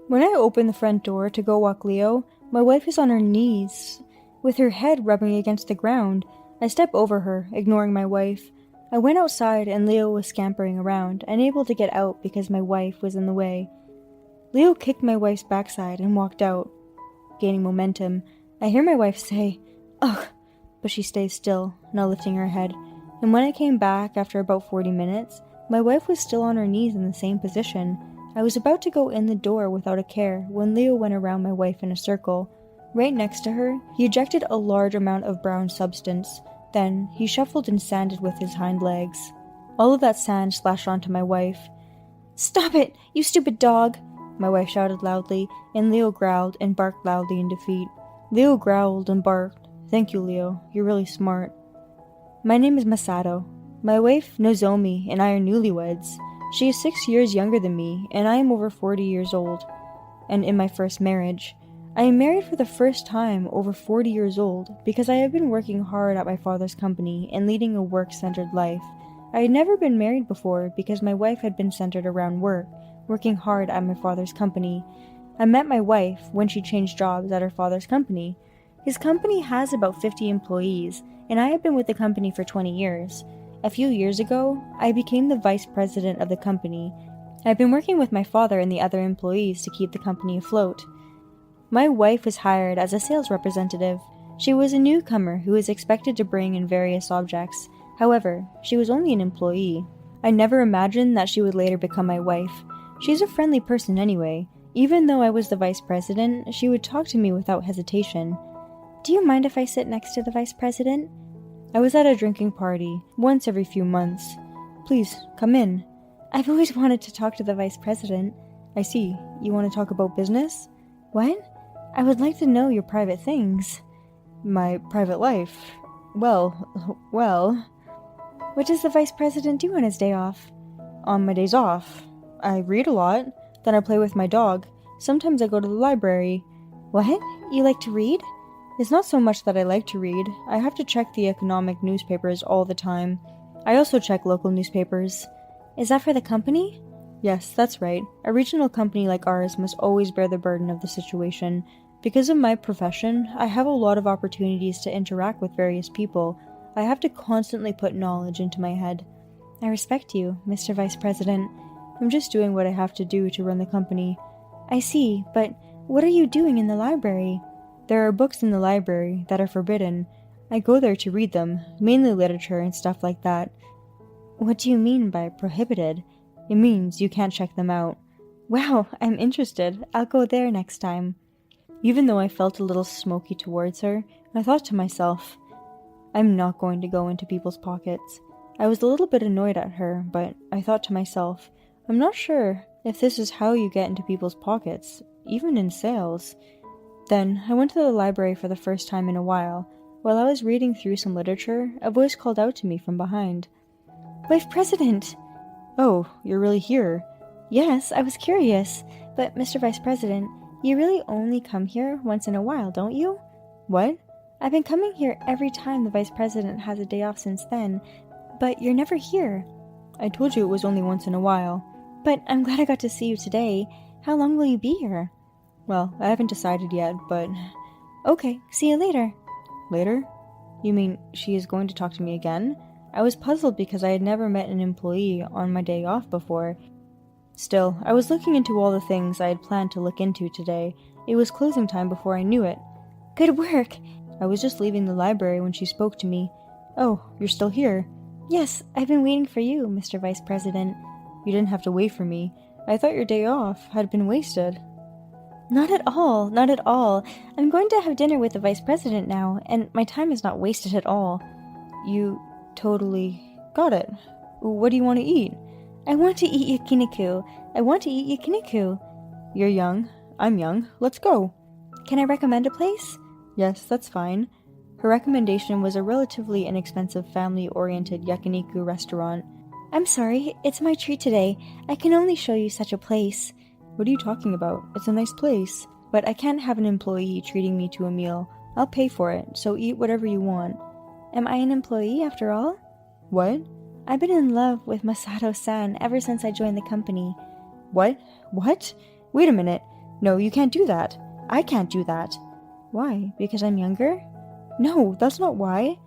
When I open the front door to go walk Leo, my wife is on her knees, with her head rubbing against the ground. I step over her, ignoring my wife. I went outside and Leo was scampering around, unable to get out because my wife was in the way. Leo kicked my wife's backside and walked out, gaining momentum. I hear my wife say, "Ugh," but she stays still, not lifting her head. And when I came back after about 40 minutes, my wife was still on her knees in the same position. I was about to go in the door without a care when Leo went around my wife in a circle. Right next to her, he ejected a large amount of brown substance. Then, he shuffled and sanded with his hind legs. All of that sand splashed onto my wife. "Stop it, you stupid dog!" My wife shouted loudly, and Leo growled and barked loudly in defeat. Leo growled and barked. "Thank you, Leo. You're really smart." My name is Masato. My wife, Nozomi, and I are newlyweds. She is 6 years younger than me, and I am over 40 years old, and in my first marriage. I am married for the first time over 40 years old because I have been working hard at my father's company and leading a work-centered life. I had never been married before because my wife had been centered around work, working hard at my father's company. I met my wife when she changed jobs at her father's company. His company has about 50 employees, and I have been with the company for 20 years. A few years ago, I became the vice president of the company. I've been working with my father and the other employees to keep the company afloat. My wife was hired as a sales representative. She was a newcomer who was expected to bring in various objects. However, she was only an employee. I never imagined that she would later become my wife. She's a friendly person anyway. Even though I was the vice president, she would talk to me without hesitation. "Do you mind if I sit next to the vice president?" I was at a drinking party, once every few months. "Please, come in." "I've always wanted to talk to the vice president." "I see. You want to talk about business?" "What?" "I would like to know your private things." "My private life? Well... What does the vice president do on his day off?" "On my days off, I read a lot, then I play with my dog. Sometimes I go to the library." "What? You like to read?" "It's not so much that I like to read. I have to check the economic newspapers all the time. I also check local newspapers." "Is that for the company?" "Yes, that's right. A regional company like ours must always bear the burden of the situation. Because of my profession, I have a lot of opportunities to interact with various people. I have to constantly put knowledge into my head." "I respect you, Mr. Vice President." "I'm just doing what I have to do to run the company." "I see, but what are you doing in the library?" "There are books in the library that are forbidden. I go there to read them, mainly literature and stuff like that." "What do you mean by prohibited?" "It means you can't check them out." "Wow, I'm interested. I'll go there next time." Even though I felt a little smoky towards her, I thought to myself, I'm not going to go into people's pockets. I was a little bit annoyed at her, but I thought to myself, I'm not sure if this is how you get into people's pockets, even in sales. Then I went to the library for the first time in a while. While I was reading through some literature, a voice called out to me from behind. "Vice President!" "Oh, you're really here?" "Yes, I was curious. But, Mr. Vice President, you really only come here once in a while, don't you?" "What?" "I've been coming here every time the Vice President has a day off since then, but you're never here." "I told you it was only once in a while." "But I'm glad I got to see you today. How long will you be here?" "Well, I haven't decided yet, but..." "Okay, see you later." "Later? You mean she is going to talk to me again?" I was puzzled because I had never met an employee on my day off before. Still, I was looking into all the things I had planned to look into today. It was closing time before I knew it. "Good work!" I was just leaving the library when she spoke to me. "Oh, you're still here?" "Yes, I've been waiting for you, Mr. Vice President." "You didn't have to wait for me. I thought your day off had been wasted." Not at all, not at all. I'm going to have dinner with the Vice President now, and my time is not wasted at all." "You totally got it. What do you want to eat?" "I want to eat yakiniku. I want to eat yakiniku." "You're young. I'm young. Let's go." "Can I recommend a place?" "Yes, that's fine." Her recommendation was a relatively inexpensive family-oriented yakiniku restaurant. "I'm sorry, it's my treat today. I can only show you such a place." "What are you talking about? It's a nice place. But I can't have an employee treating me to a meal. I'll pay for it, so eat whatever you want." "Am I an employee after all?" "What?" "I've been in love with Masato-san ever since I joined the company." "What? What? Wait a minute. No, you can't do that. I can't do that. Why? Because I'm younger? No, that's not why.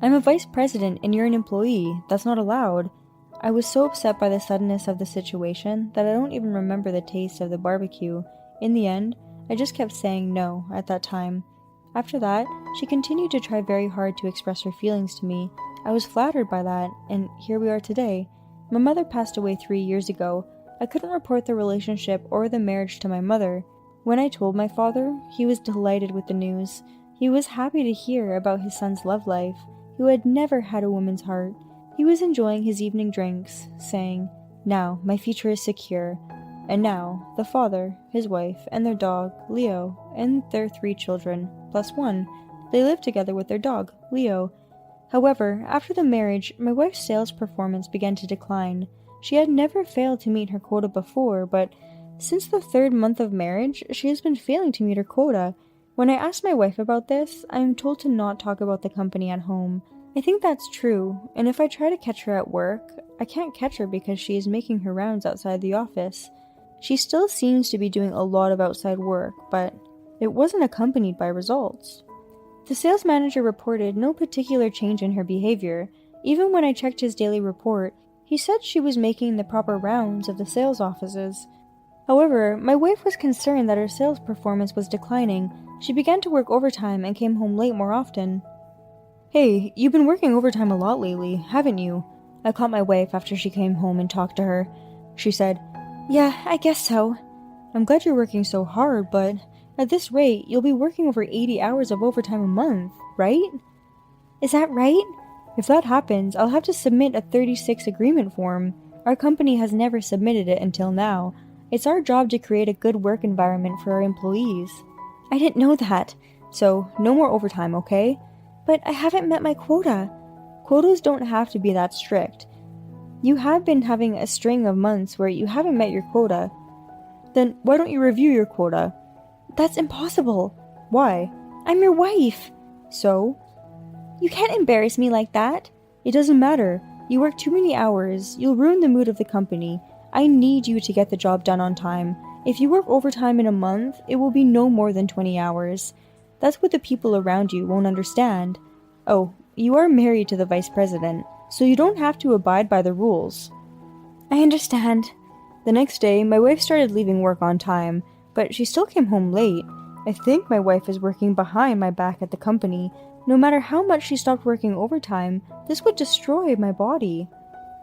I'm a vice president and you're an employee. That's not allowed. I was so upset by the suddenness of the situation that I don't even remember the taste of the barbecue. In the end, I just kept saying no at that time. After that, she continued to try very hard to express her feelings to me. I was flattered by that, and here we are today. My mother passed away 3 years ago. I couldn't report the relationship or the marriage to my mother. When I told my father, he was delighted with the news. He was happy to hear about his son's love life, who had never had a woman's heart. He was enjoying his evening drinks, saying, "Now, my future is secure." And now, the father, his wife, and their dog, Leo, and their 3 children, plus 1, they live together with their dog, Leo. However, after the marriage, my wife's sales performance began to decline. She had never failed to meet her quota before, but since the 3rd month of marriage, she has been failing to meet her quota. When I asked my wife about this, I am told to not talk about the company at home. I think that's true, and if I try to catch her at work, I can't catch her because she is making her rounds outside the office. She still seems to be doing a lot of outside work, but it wasn't accompanied by results. The sales manager reported no particular change in her behavior. Even when I checked his daily report, he said she was making the proper rounds of the sales offices. However, my wife was concerned that her sales performance was declining. She began to work overtime and came home late more often. "Hey, you've been working overtime a lot lately, haven't you?" I caught my wife after she came home and talked to her. She said, "Yeah, I guess so." "I'm glad you're working so hard, but at this rate, you'll be working over 80 hours of overtime a month, right?" "Is that right?" "If that happens, I'll have to submit a 36 agreement form. Our company has never submitted it until now. It's our job to create a good work environment for our employees." "I didn't know that." "So, no more overtime, okay?" "But I haven't met my quota." "Quotas don't have to be that strict. You have been having a string of months where you haven't met your quota. Then why don't you review your quota?" "That's impossible." "Why?" "I'm your wife." "So?" "You can't embarrass me like that." "It doesn't matter. You work too many hours. You'll ruin the mood of the company. I need you to get the job done on time. If you work overtime in a month, it will be no more than 20 hours. That's what the people around you won't understand. Oh, you are married to the vice president, so you don't have to abide by the rules." "I understand." The next day, my wife started leaving work on time, but she still came home late. I think my wife is working behind my back at the company. No matter how much she stopped working overtime, this would destroy my body.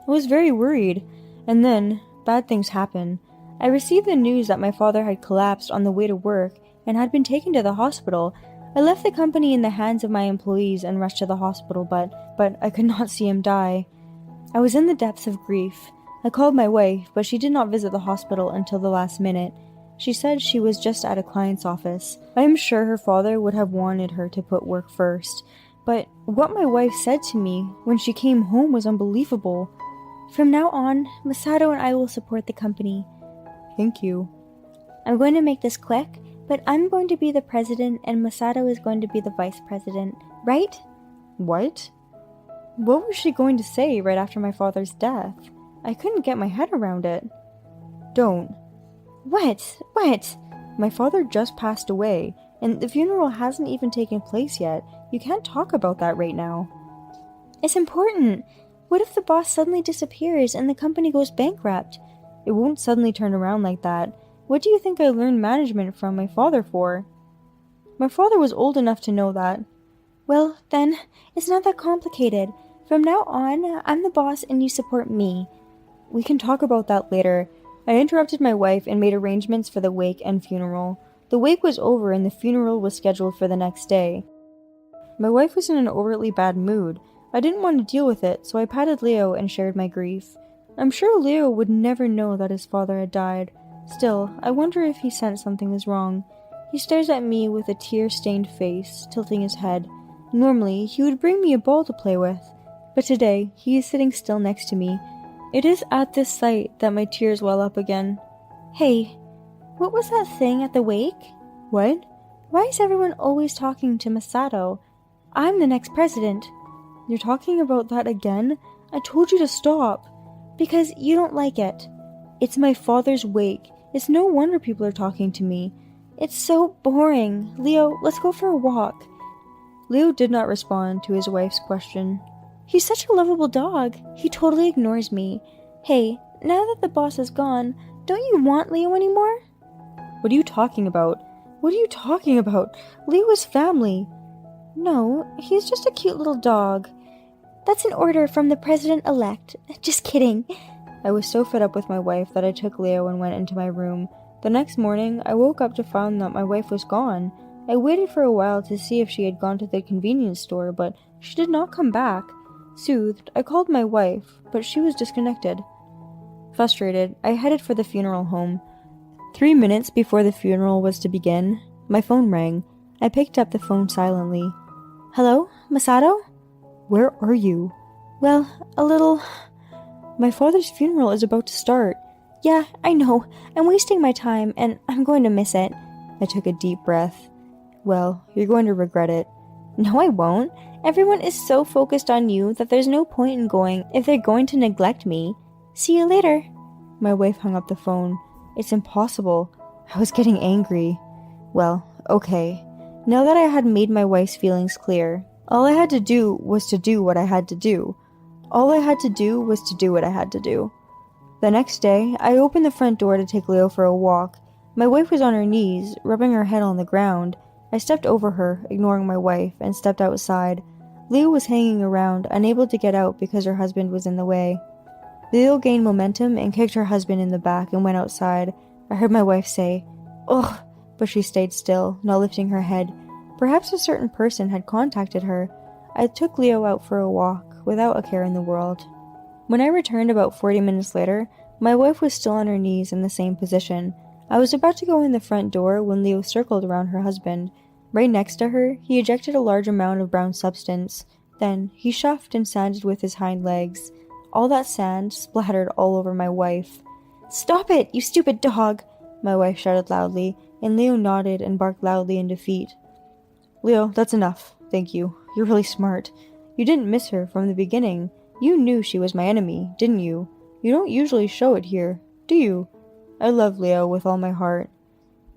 I was very worried, and then bad things happened. I received the news that my father had collapsed on the way to work and had been taken to the hospital. I left the company in the hands of my employees and rushed to the hospital, but I could not see him die. I was in the depths of grief. I called my wife, but she did not visit the hospital until the last minute. She said she was just at a client's office. I am sure her father would have wanted her to put work first, but what my wife said to me when she came home was unbelievable. "From now on, Masato and I will support the company." "Thank you." "I'm going to make this quick, but I'm going to be the president and Masato is going to be the vice president, right?" "What?" What was she going to say right after my father's death? I couldn't get my head around it. "Don't." What? My father just passed away, and the funeral hasn't even taken place yet. You can't talk about that right now. "It's important. What if the boss suddenly disappears and the company goes bankrupt?" "It won't suddenly turn around like that. What do you think I learned management from my father for?" "My father was old enough to know that." "Well, then, it's not that complicated. From now on, I'm the boss and you support me." "We can talk about that later." I interrupted my wife and made arrangements for the wake and funeral. The wake was over and the funeral was scheduled for the next day. My wife was in an overtly bad mood. I didn't want to deal with it, so I patted Leo and shared my grief. I'm sure Leo would never know that his father had died. Still, I wonder if he sensed something was wrong. He stares at me with a tear-stained face, tilting his head. Normally, he would bring me a ball to play with, but today, he is sitting still next to me. It is at this sight that my tears well up again. "Hey, what was that thing at the wake?" "What?" "Why is everyone always talking to Masato? I'm the next president." "You're talking about that again? I told you to stop." "Because you don't like it." "It's my father's wake. It's no wonder people are talking to me. It's so boring. Leo, let's go for a walk. Leo did not respond to his wife's question. He's such a lovable dog. He totally ignores me. Hey, now that the boss is gone, don't you want Leo anymore? What are you talking about? What are you talking about? Leo is family. No, he's just a cute little dog. That's an order from the president-elect. Just kidding. I was so fed up with my wife that I took Leo and went into my room. The next morning, I woke up to find that my wife was gone. I waited for a while to see if she had gone to the convenience store, but she did not come back. Soothed, I called my wife, but she was disconnected. Frustrated, I headed for the funeral home. 3 minutes before the funeral was to begin, my phone rang. I picked up the phone silently. Hello, Masato? Where are you? Well, a little... My father's funeral is about to start. Yeah, I know. I'm wasting my time, and I'm going to miss it. I took a deep breath. Well, you're going to regret it. No, I won't. Everyone is so focused on you that there's no point in going if they're going to neglect me. See you later. My wife hung up the phone. It's impossible. I was getting angry. Well, okay. Now that I had made my wife's feelings clear, all I had to do was to do what I had to do. All I had to do was to do what I had to do. The next day, I opened the front door to take Leo for a walk. My wife was on her knees, rubbing her head on the ground. I stepped over her, ignoring my wife, and stepped outside. Leo was hanging around, unable to get out because her husband was in the way. Leo gained momentum and kicked her husband in the back and went outside. I heard my wife say, "Ugh," but she stayed still, not lifting her head. Perhaps a certain person had contacted her. I took Leo out for a walk, without a care in the world. When I returned about 40 minutes later, my wife was still on her knees in the same position. I was about to go in the front door when Leo circled around her husband. Right next to her, he ejected a large amount of brown substance. Then, he shuffled and sanded with his hind legs. All that sand splattered all over my wife. "Stop it, you stupid dog!" my wife shouted loudly, and Leo nodded and barked loudly in defeat. "Leo, that's enough. Thank you. You're really smart. You didn't miss her from the beginning. You knew she was my enemy, didn't you? You don't usually show it here, do you?" I love Leo with all my heart.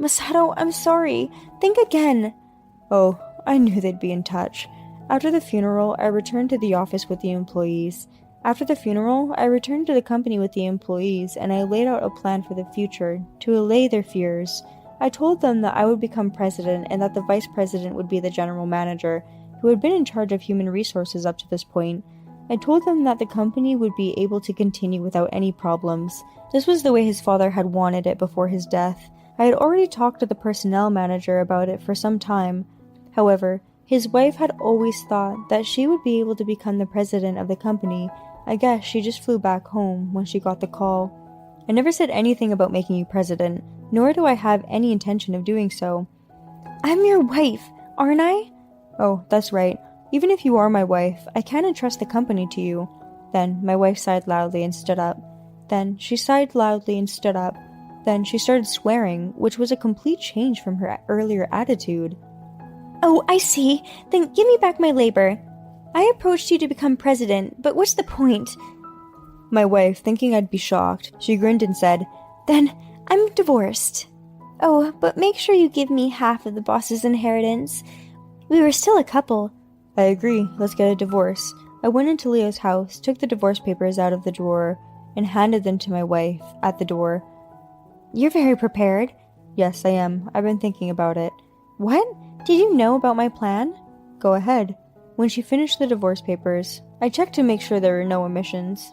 "Masato, I'm sorry. Think again." Oh, I knew they'd be in touch. After the funeral, I returned to the office with the employees. After the funeral, I returned to the company with the employees, and I laid out a plan for the future to allay their fears. I told them that I would become president and that the vice president would be the general manager, who had been in charge of human resources up to this point. I told them that the company would be able to continue without any problems. This was the way his father had wanted it before his death. I had already talked to the personnel manager about it for some time. However, his wife had always thought that she would be able to become the president of the company. I guess she just flew back home when she got the call. I never said anything about making you president, nor do I have any intention of doing so. I'm your wife, aren't I? Oh, that's right. Even if you are my wife, I can't entrust the company to you. Then my wife sighed loudly and stood up. Then she sighed loudly and stood up. Then she started swearing, which was a complete change from her earlier attitude. Oh, I see. Then give me back my labor. I approached you to become president, but what's the point? My wife, thinking I'd be shocked, she grinned and said, Then I'm divorced. Oh, but make sure you give me half of the boss's inheritance. We were still a couple. I agree. Let's get a divorce. I went into Leo's house, took the divorce papers out of the drawer, and handed them to my wife at the door. You're very prepared. Yes, I am. I've been thinking about it. What? Did you know about my plan? Go ahead. When she finished the divorce papers, I checked to make sure there were no omissions.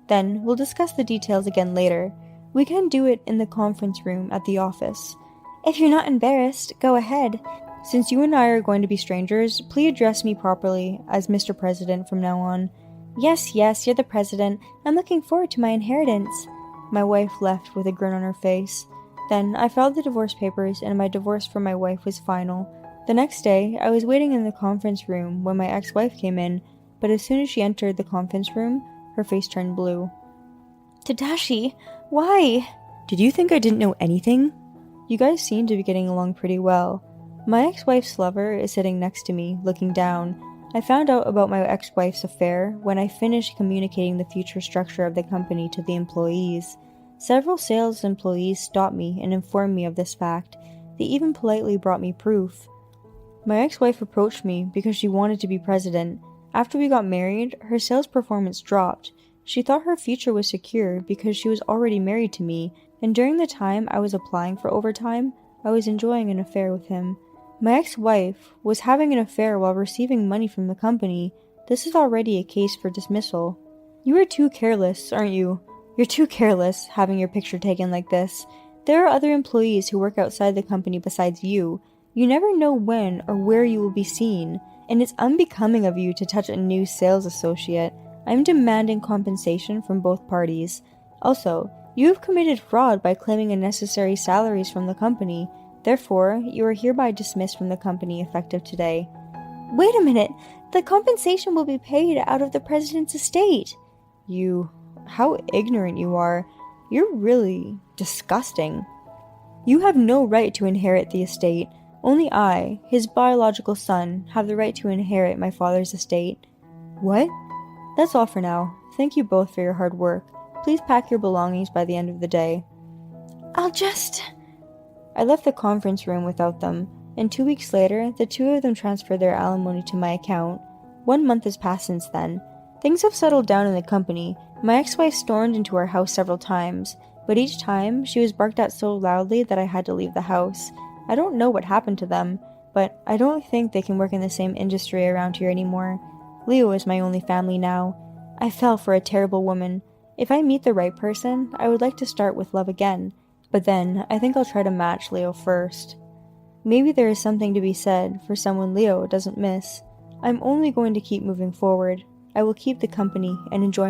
Then, we'll discuss the details again later. We can do it in the conference room at the office. If you're not embarrassed, go ahead. Since you and I are going to be strangers, please address me properly as Mr. President from now on. Yes, you're the president. I'm looking forward to my inheritance. My wife left with a grin on her face. Then I filed the divorce papers and my divorce from my wife was final. The next day, I was waiting in the conference room when my ex-wife came in, but as soon as she entered the conference room, her face turned blue. Tadashi, why? Did you think I didn't know anything? You guys seem to be getting along pretty well. My ex-wife's lover is sitting next to me, looking down. I found out about my ex-wife's affair when I finished communicating the future structure of the company to the employees. Several sales employees stopped me and informed me of this fact. They even politely brought me proof. My ex-wife approached me because she wanted to be president. After we got married, her sales performance dropped. She thought her future was secure because she was already married to me, and during the time I was applying for overtime, I was enjoying an affair with him. My ex-wife was having an affair while receiving money from the company. This is already a case for dismissal. You are too careless, aren't you? You're too careless, having your picture taken like this. There are other employees who work outside the company besides you. You never know when or where you will be seen, and it's unbecoming of you to touch a new sales associate. I'm demanding compensation from both parties. Also, you have committed fraud by claiming unnecessary salaries from the company. Therefore, you are hereby dismissed from the company effective today. Wait a minute! The compensation will be paid out of the president's estate! How ignorant you are. You're really disgusting. You have no right to inherit the estate. Only I, his biological son, have the right to inherit my father's estate. What? That's all for now. Thank you both for your hard work. Please pack your belongings by the end of the day. I left the conference room without them, and 2 weeks later, the two of them transferred their alimony to my account. 1 month has passed since then. Things have settled down in the company. My ex-wife stormed into our house several times, but each time, she was barked at so loudly that I had to leave the house. I don't know what happened to them, but I don't think they can work in the same industry around here anymore. Leo is my only family now. I fell for a terrible woman. If I meet the right person, I would like to start with love again, but then I think I'll try to match Leo first. Maybe there is something to be said for someone Leo doesn't miss. I'm only going to keep moving forward. I will keep the company and enjoy my